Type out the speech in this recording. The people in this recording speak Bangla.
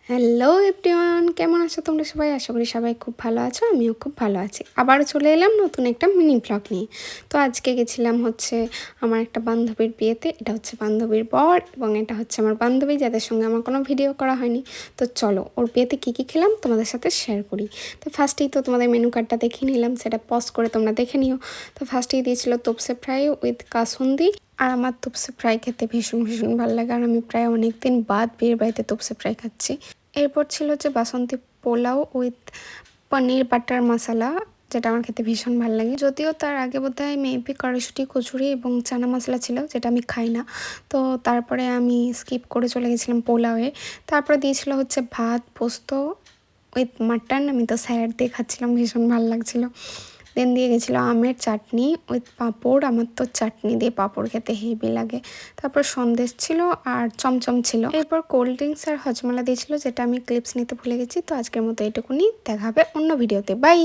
হ্যালো এভরিওয়ান, কেমন আছো তোমরা সবাই? আশা করি সবাই খুব ভালো আছো, আমিও খুব ভালো আছি। আবারও চলে এলাম নতুন একটা মিনি ব্লগ নিয়ে। তো আজকে গেছিলাম হচ্ছে আমার একটা বান্ধবীর বিয়েতে। এটা হচ্ছে বান্ধবীর বর এবং এটা হচ্ছে আমার বান্ধবী, যাদের সঙ্গে আমার কোনো ভিডিও করা হয়নি। তো চলো ওর বিয়েতে কী কী খেলাম তোমাদের সাথে শেয়ার করি। তো ফার্স্টেই তো তোমাদের মেনু কার্ডটা দেখিয়ে নিলাম, সেটা পজ করে তোমরা দেখে নিও। তো ফার্স্টেই দিয়েছিল তোপসে ফ্রাই উইথ কাসুন্দি। আর আমার তোপসে ফ্রাই খেতে ভীষণ ভীষণ ভালো লাগে, আর আমি প্রায় অনেক দিন বাদ বিয়ের বাড়িতে তোপসে ফ্রাই খাচ্ছি। এরপর ছিল যে বাসন্তী পোলাও উইথ পনির বাটার মশলা, যেটা আমার খেতে ভীষণ ভালো লাগে। যদিও তার আগে বোধহয় মেবি কড়াইশুঁটি, কচুরি এবং চানা মশলা ছিল, যেটা আমি খাই না। তো তারপরে আমি স্কিপ করে চলে গেছিলাম পোলাওয়ে। তারপরে দিয়েছিল হচ্ছে ভাত, পোস্ত উইথ মাটন। আমি তো স্যালাড দিয়ে খাচ্ছিলাম, ভীষণ ভালো লাগছিলো। দেন দিয়ে গেছিলো আমের চাটনি উইথ পাঁপড়। আমার তো চাটনি দিয়ে পাঁপড় খেতে হেভি লাগে। তারপর সন্দেশ ছিল আর চমচম ছিল। এরপর কোল্ড ড্রিঙ্কস আর হজমলা দিয়েছিল, যেটা আমি ক্লিপস নিতে ভুলে গেছি। তো আজকের মতো এটুকুনি, দেখা হবে অন্য ভিডিওতে। বাই।